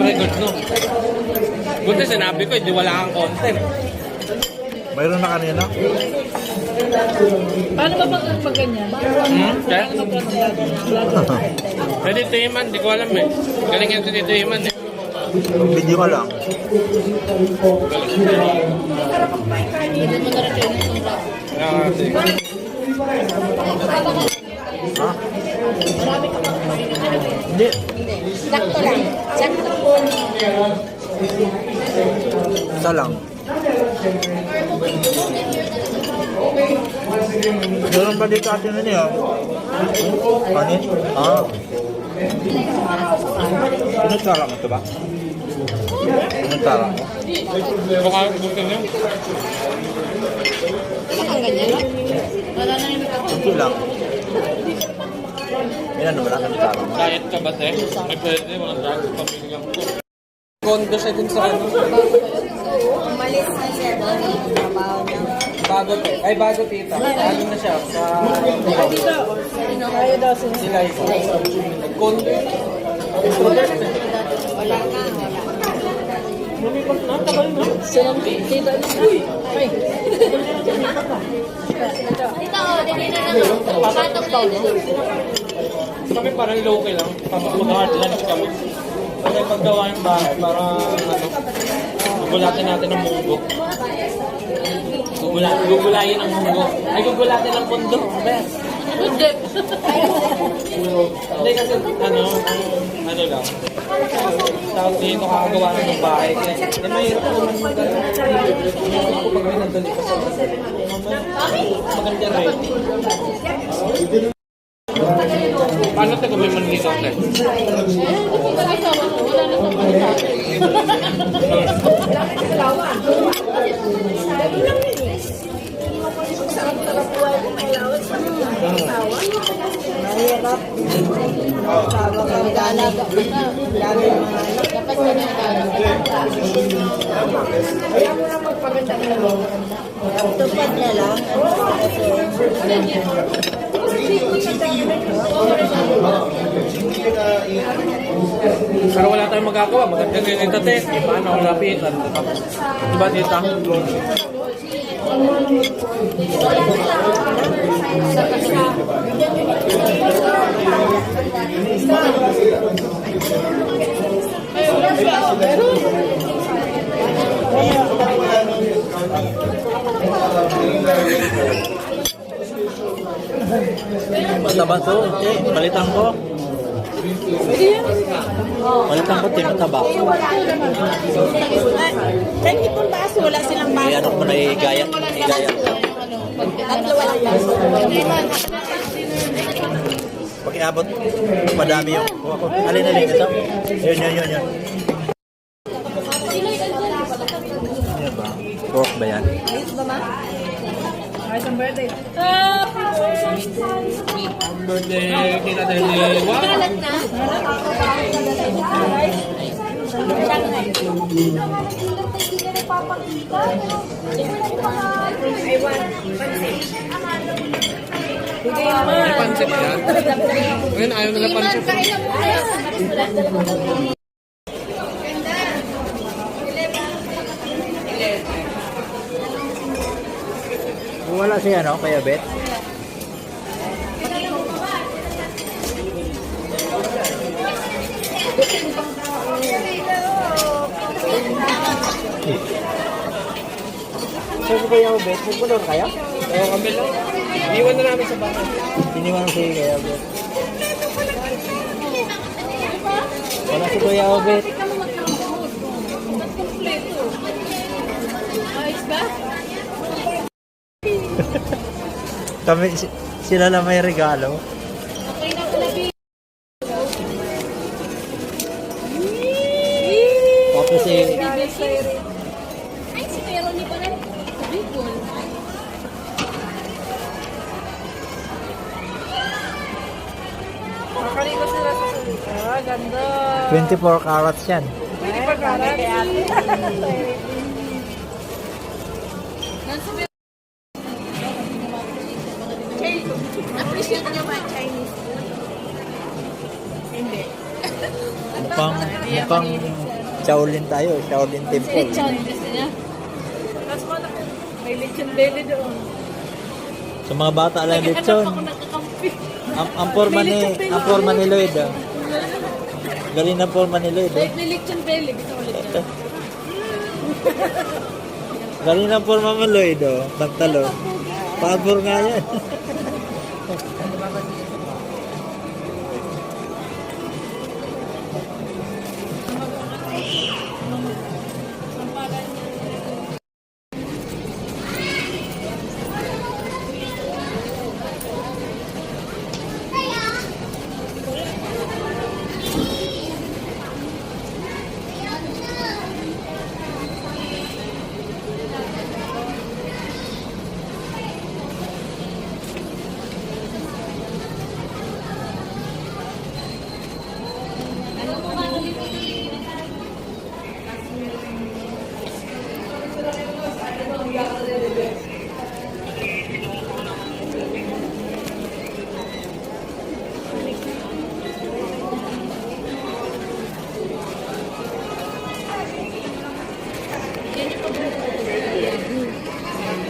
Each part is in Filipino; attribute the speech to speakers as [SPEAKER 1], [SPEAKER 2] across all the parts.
[SPEAKER 1] naka-record, no? Buti sinabi ko, hindi wala kang content.
[SPEAKER 2] Mayroon na kanina?
[SPEAKER 3] Paano ba pag ganyan?
[SPEAKER 1] Kaya?
[SPEAKER 3] Paano ba vlogger?
[SPEAKER 1] Pwede Tito Iman, di ko alam eh. Galing yan si Tito Iman eh.
[SPEAKER 2] Video ka lang.
[SPEAKER 3] Hindi mo na rin yun yung vlog.
[SPEAKER 2] Ha? Hindi.
[SPEAKER 3] Sakto lang. Sakto.
[SPEAKER 2] Isa lang. Meron pa dito atin na niya. Kanin? Ah. Pinutara mo ito ba? Pinutara mo?
[SPEAKER 1] Baka gusto niyo?
[SPEAKER 3] Ang ganyan. Wala na yung
[SPEAKER 2] Ito lang. Yan ano ba lang pinutara mo?
[SPEAKER 1] Diet ka ba, te? May pwede, walang diet. Pamilya ko. Kondo siya din sa ano.
[SPEAKER 3] umalis na siya doon yung trabaho niya.
[SPEAKER 1] Bago, te. Ay, bago, tita. Ano na siya? Sa...
[SPEAKER 3] Kaya daw siya.
[SPEAKER 1] Sila ito. Kondo.
[SPEAKER 3] Wala na, wala.
[SPEAKER 1] Lumipas na, tagal na.
[SPEAKER 3] Sino tita niya? Ay.
[SPEAKER 4] Dito, dili na lang. Patok na yun.
[SPEAKER 1] Kami parang low-key lang. Mag-hard lunch kami. Kasi paggawa yung bahay, para ano, gugulatin natin ang munggo. Gugulayin ang munggo. Ay, gugulatin ang mundo. Best.
[SPEAKER 3] Hindi.
[SPEAKER 1] Hindi kasi, ano lang. Tawag dito, kakagawa ng bahay. Kaya, mahirap naman mag-ano. Pag may nandali ka sa maganda rin. Paano ito kung may manlito ka?
[SPEAKER 3] Mahirap. Tawa ka mag-anak. Lagi mahanap. Dapat ka na ayaw mo na magpaganda na lang. Tupad na lang.
[SPEAKER 1] Pero wala tayong magagawa. Maganda rin ito, te. Paano ang lapitan? Diba, tita?
[SPEAKER 2] Mataba to. Balitan ko. Balitan ko, mataba.
[SPEAKER 3] Kahit ipon baso, wala silang baso.
[SPEAKER 2] May anak mo na igayat.
[SPEAKER 3] Tatlo walang baso.
[SPEAKER 2] Pag iabot, madami yung... Alin-alin ito. Yun. Yan ba? Pork ba yan?
[SPEAKER 3] Ayos ba, ma? Ayos ang birthday.
[SPEAKER 1] Birthday, kita tayo ni Wow.
[SPEAKER 4] Kalat na.
[SPEAKER 1] May pansip yan. Ngayon, ayaw nila pansip.
[SPEAKER 2] Wala siya, no? Kaya Bet? Saan ko yung Bet? Magpulor kaya?
[SPEAKER 1] Oo, kami lang. Iwan na namin sa bahay.
[SPEAKER 2] Iniwan ko yung kaya Bet. Wala si Kuya Bet.
[SPEAKER 4] Ayos ba?
[SPEAKER 2] Kami, sila na may regalo.
[SPEAKER 4] Okay na ulabi.
[SPEAKER 2] Tapos
[SPEAKER 4] Ay, si Pero ni pala. Bicol.
[SPEAKER 3] Makaligo sila sa salita. Ganda.
[SPEAKER 2] 24 carats yan.
[SPEAKER 3] Pwede pa karat.
[SPEAKER 4] Appreciate niyo ba Chinese food?
[SPEAKER 3] Hindi.
[SPEAKER 2] Mukhang Shaolin tayo, Shaolin Temple.
[SPEAKER 4] Lechon, gusto niya?
[SPEAKER 3] May lechon belly doon.
[SPEAKER 2] Sa mga bata lang lechon.
[SPEAKER 4] Ako nakakampi.
[SPEAKER 2] Ang forma ni Lloyd. Galing ng forma ni Lloyd.
[SPEAKER 4] Like, may lechon belly. Gusto mo lechon?
[SPEAKER 2] Galing ng forma mo Lloyd. Pagtalo. Pabor nga yan.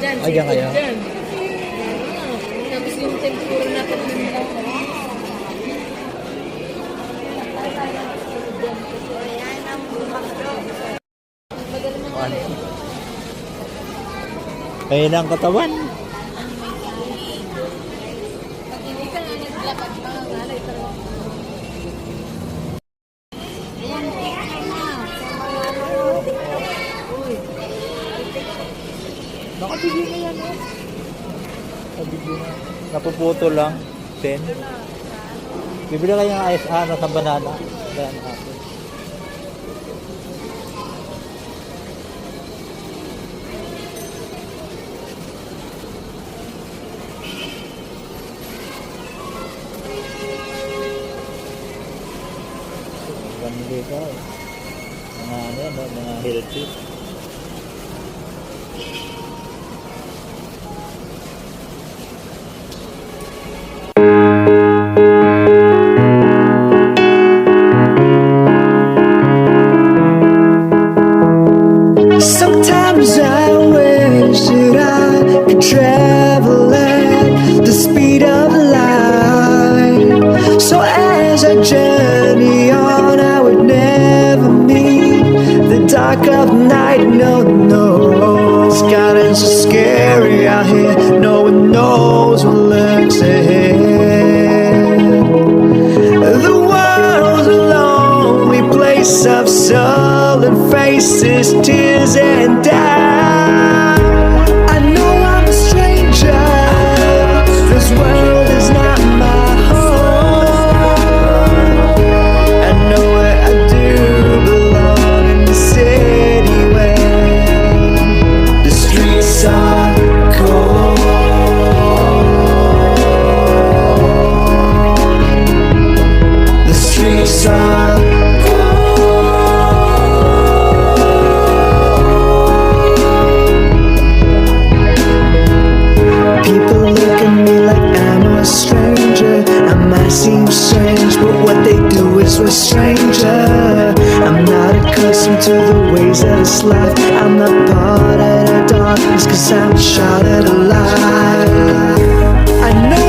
[SPEAKER 3] Diyan,
[SPEAKER 2] Ay, diyan kayo?
[SPEAKER 3] Diyan.
[SPEAKER 4] Tapos yung tempura natin.
[SPEAKER 2] Kaya lang katawan.
[SPEAKER 4] Pag hindi ka nga naglakad, mga ngalay pero... Ayan, picture na. Uy.
[SPEAKER 2] Nakabigyan na yan. Nakabigyan na. Napuputo lang. 10. Bibili kayo ng ice sa banana. Kaya natin. Hindi ka. Mga ano yan, mga healthy.
[SPEAKER 5] Sometimes I wish that I could travel at the speed of light. So as I journey on, I would never meet the dark of night. No, no, it's gotten so scary out here. No one knows what lurks ahead. The world's a lonely place of sullen faces, tears and doubt. I know I'm a stranger. This world is not my home. I know where I do belong, in the city where the streets are cold. The streets are seem strange, but what they do is a stranger. I'm not accustomed to the ways of this life. I'm not part of the darkness, 'cause I'm shot at alive. I know